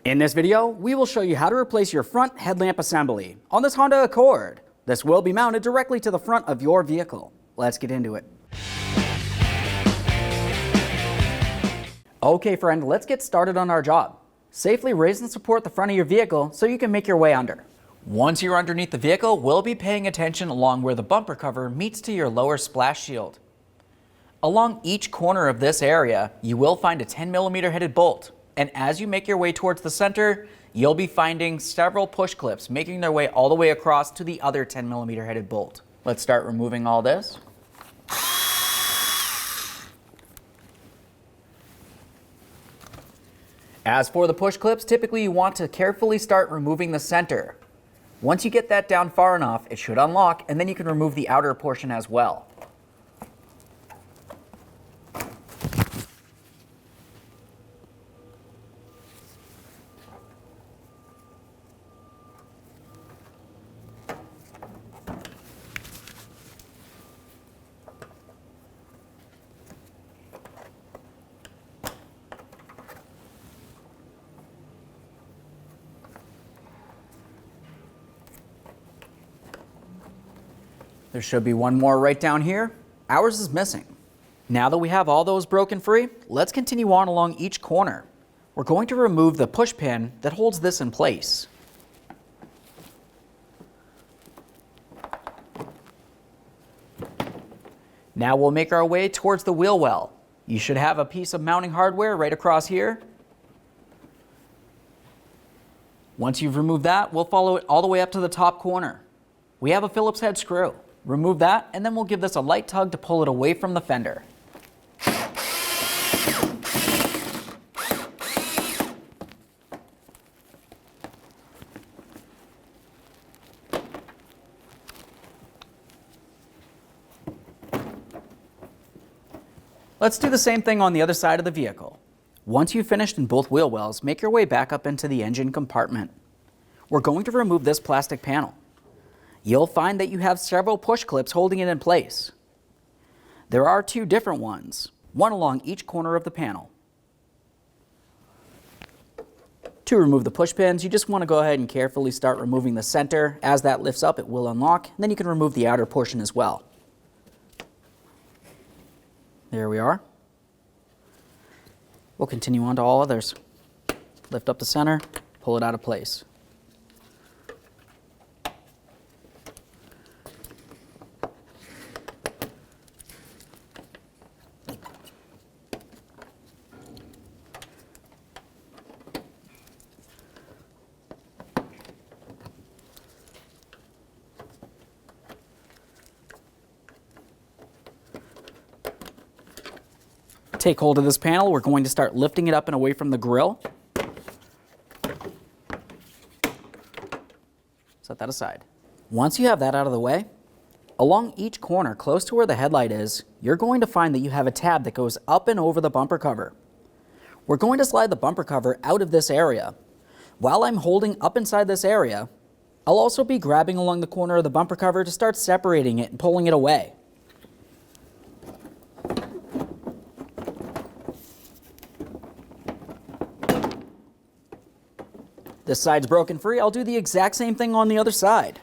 In this video, we will show you how to replace your front headlamp assembly on this Honda Accord. This will be mounted directly to the front of your vehicle. Let's get into it. Okay friend, let's get started on our job. Safely raise and support the front of your vehicle so you can make your way under. Once you're underneath the vehicle, we'll be paying attention along where the bumper cover meets to your lower splash shield. Along each corner of this area, you will find a 10mm headed bolt. And as you make your way towards the center, you'll be finding several push clips making their way all the way across to the other 10mm headed bolt. Let's start removing all this. As for the push clips, typically you want to carefully start removing the center. Once you get that down far enough, it should unlock, and then you can remove the outer portion as well. There should be one more right down here. Ours is missing. Now that we have all those broken free, let's continue on along each corner. We're going to remove the push pin that holds this in place. Now we'll make our way towards the wheel well. You should have a piece of mounting hardware right across here. Once you've removed that, we'll follow it all the way up to the top corner. We have a Phillips head screw. Remove that, and then we'll give this a light tug to pull it away from the fender. Let's do the same thing on the other side of the vehicle. Once you've finished in both wheel wells, make your way back up into the engine compartment. We're going to remove this plastic panel. You'll find that you have several push clips holding it in place. There are two different ones, one along each corner of the panel. To remove the push pins, you just want to go ahead and carefully start removing the center. As that lifts up, it will unlock. Then you can remove the outer portion as well. There we are. We'll continue on to all others. Lift up the center, pull it out of place. Take hold of this panel. We're going to start lifting it up and away from the grill. Set that aside. Once you have that out of the way, along each corner close to where the headlight is, you're going to find that you have a tab that goes up and over the bumper cover. We're going to slide the bumper cover out of this area. While I'm holding up inside this area, I'll also be grabbing along the corner of the bumper cover to start separating it and pulling it away. This side's broken free. I'll do the exact same thing on the other side.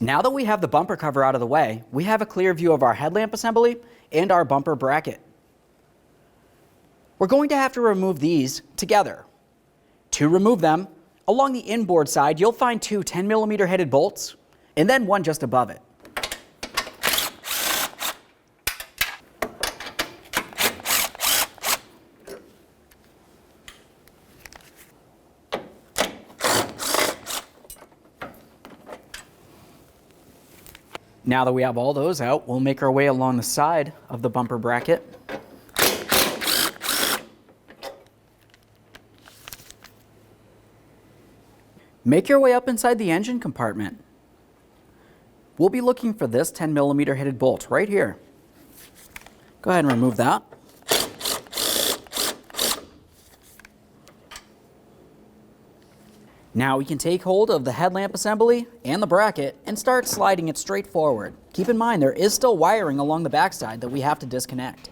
Now that we have the bumper cover out of the way, we have a clear view of our headlamp assembly and our bumper bracket. We're going to have to remove these together. To remove them, along the inboard side, you'll find two 10mm headed bolts, and then one just above it. Now that we have all those out, we'll make our way along the side of the bumper bracket. Make your way up inside the engine compartment. We'll be looking for this 10mm headed bolt right here. Go ahead and remove that. Now we can take hold of the headlamp assembly and the bracket and start sliding it straight forward. Keep in mind there is still wiring along the backside that we have to disconnect.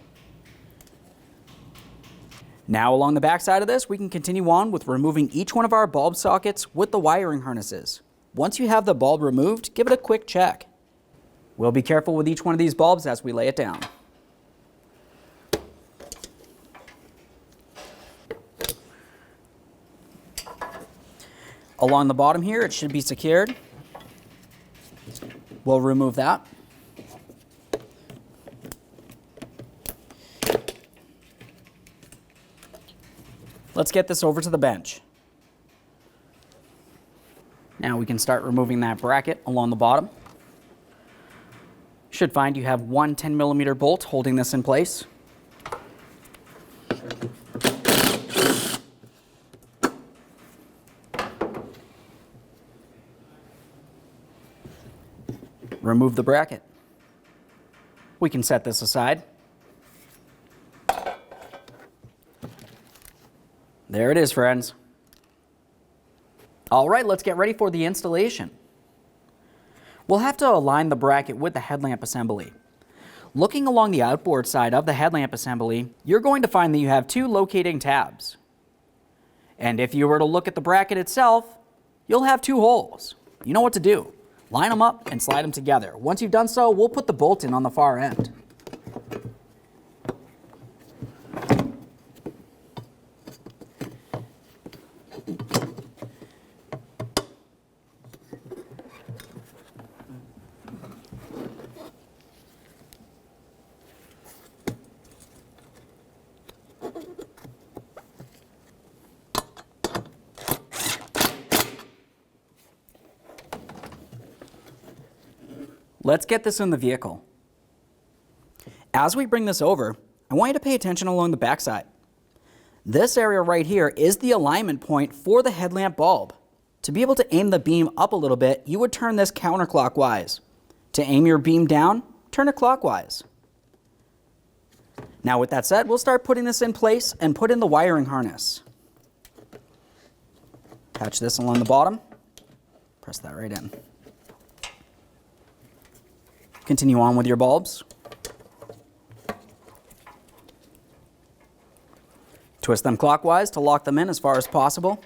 Now along the backside of this, we can continue on with removing each one of our bulb sockets with the wiring harnesses. Once you have the bulb removed, give it a quick check. We'll be careful with each one of these bulbs as we lay it down. Along the bottom here, it should be secured. We'll remove that. Let's get this over to the bench. Now we can start removing that bracket along the bottom. Should find you have one 10mm bolt holding this in place. Remove the bracket. We can set this aside. There it is, friends. All right, let's get ready for the installation. We'll have to align the bracket with the headlamp assembly. Looking along the outboard side of the headlamp assembly, you're going to find that you have two locating tabs. And if you were to look at the bracket itself, you'll have two holes. You know what to do. Line them up and slide them together. Once you've done so, we'll put the bolt in on the far end. Let's get this in the vehicle. As we bring this over, I want you to pay attention along the backside. This area right here is the alignment point for the headlamp bulb. To be able to aim the beam up a little bit, you would turn this counterclockwise. To aim your beam down, turn it clockwise. Now with that said, we'll start putting this in place and put in the wiring harness. Attach this along the bottom. Press that right in. Continue on with your bulbs. Twist them clockwise to lock them in as far as possible.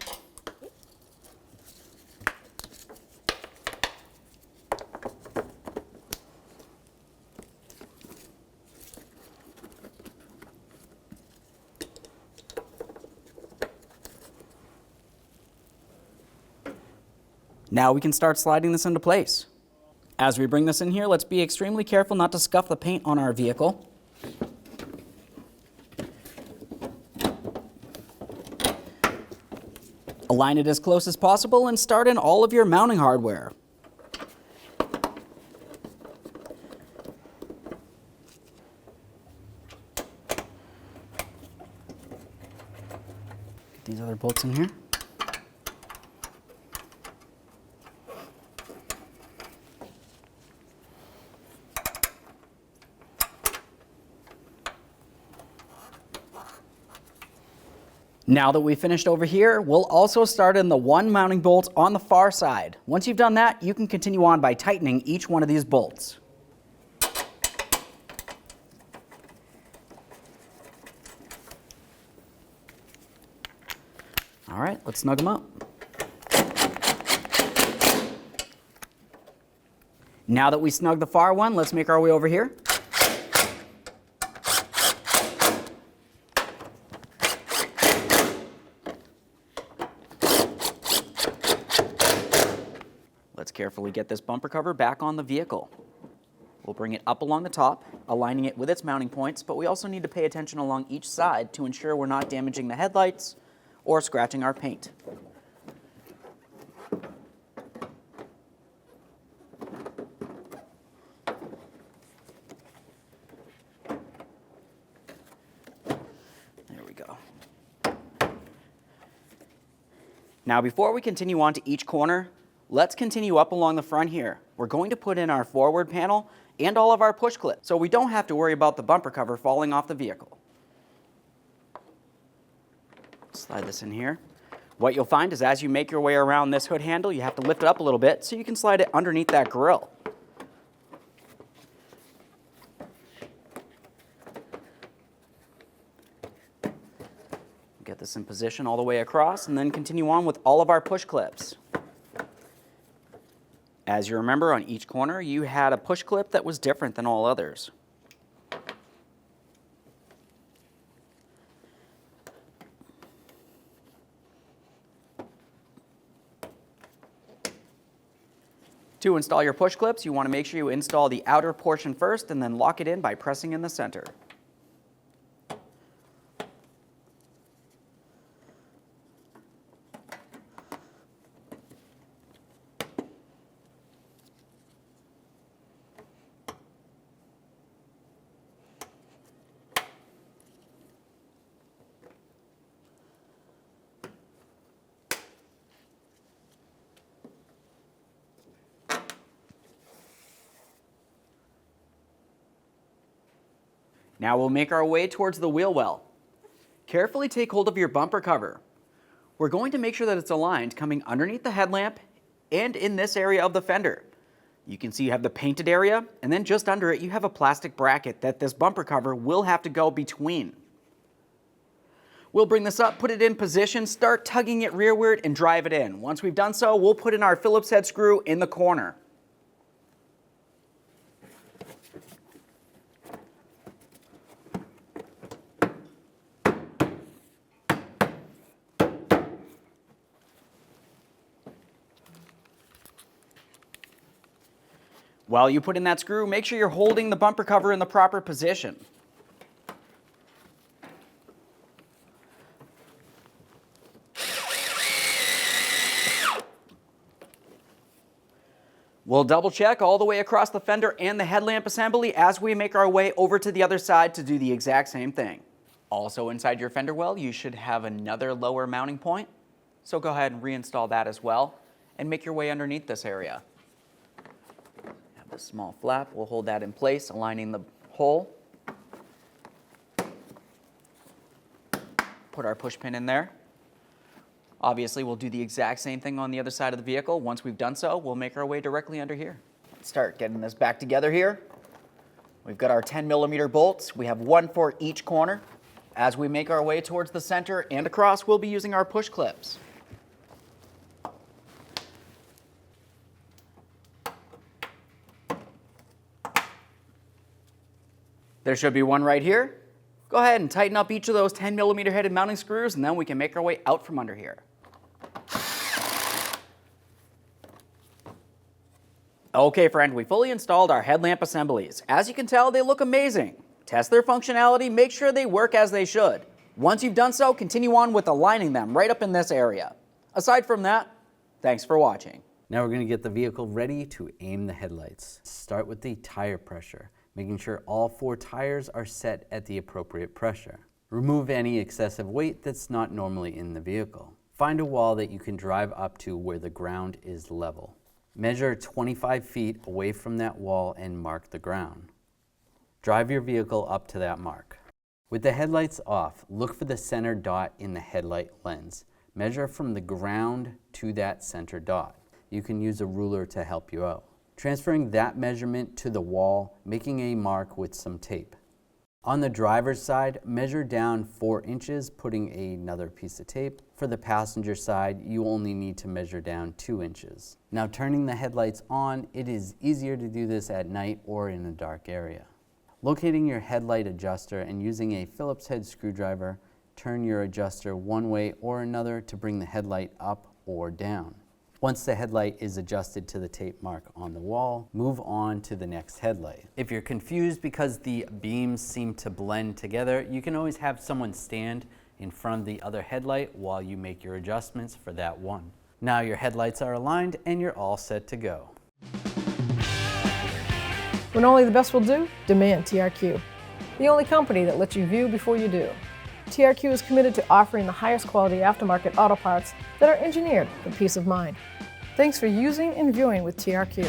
Now we can start sliding this into place. As we bring this in here, let's be extremely careful not to scuff the paint on our vehicle. Align it as close as possible and start in all of your mounting hardware. Get these other bolts in here. Now that we've finished over here, we'll also start in the one mounting bolt on the far side. Once you've done that, you can continue on by tightening each one of these bolts. All right, let's snug them up. Now that we snug the far one, let's make our way over here. Let's carefully get this bumper cover back on the vehicle. We'll bring it up along the top, aligning it with its mounting points, but we also need to pay attention along each side to ensure we're not damaging the headlights or scratching our paint. There we go. Now before we continue on to each corner, let's continue up along the front here. We're going to put in our forward panel and all of our push clips, so we don't have to worry about the bumper cover falling off the vehicle. Slide this in here. What you'll find is as you make your way around this hood handle, you have to lift it up a little bit so you can slide it underneath that grille. Get this in position all the way across and then continue on with all of our push clips. As you remember, on each corner you had a push clip that was different than all others. To install your push clips, you want to make sure you install the outer portion first and then lock it in by pressing in the center. Now we'll make our way towards the wheel well. Carefully take hold of your bumper cover. We're going to make sure that it's aligned coming underneath the headlamp and in this area of the fender. You can see you have the painted area, and then just under it you have a plastic bracket that this bumper cover will have to go between. We'll bring this up, put it in position, start tugging it rearward and drive it in. Once we've done so, we'll put in our Phillips head screw in the corner. While you put in that screw, make sure you're holding the bumper cover in the proper position. We'll double check all the way across the fender and the headlamp assembly as we make our way over to the other side to do the exact same thing. Also inside your fender well, you should have another lower mounting point. So go ahead and reinstall that as well and make your way underneath this area. A small flap, we'll hold that in place, aligning the hole. Put our push pin in there. Obviously, we'll do the exact same thing on the other side of the vehicle. Once we've done so, we'll make our way directly under here. Let's start getting this back together here. We've got our 10mm bolts. We have one for each corner. As we make our way towards the center and across, we'll be using our push clips. There should be one right here. Go ahead and tighten up each of those 10mm headed mounting screws, and then we can make our way out from under here. Okay friend, we fully installed our headlamp assemblies. As you can tell, they look amazing. Test their functionality, make sure they work as they should. Once you've done so, continue on with aligning them right up in this area. Aside from that, thanks for watching. Now we're going to get the vehicle ready to aim the headlights. Start with the tire pressure, making sure all 4 tires are set at the appropriate pressure. Remove any excessive weight that's not normally in the vehicle. Find a wall that you can drive up to where the ground is level. Measure 25 feet away from that wall and mark the ground. Drive your vehicle up to that mark. With the headlights off, look for the center dot in the headlight lens. Measure from the ground to that center dot. You can use a ruler to help you out. Transferring that measurement to the wall, making a mark with some tape. On the driver's side, measure down 4 inches, putting another piece of tape. For the passenger side, you only need to measure down 2 inches. Now turning the headlights on, it is easier to do this at night or in a dark area. Locating your headlight adjuster and using a Phillips head screwdriver, turn your adjuster one way or another to bring the headlight up or down. Once the headlight is adjusted to the tape mark on the wall, move on to the next headlight. If you're confused because the beams seem to blend together, you can always have someone stand in front of the other headlight while you make your adjustments for that one. Now your headlights are aligned and you're all set to go. When only the best will do, demand TRQ. The only company that lets you view before you do. TRQ is committed to offering the highest quality aftermarket auto parts that are engineered for peace of mind. Thanks for using and viewing with TRQ.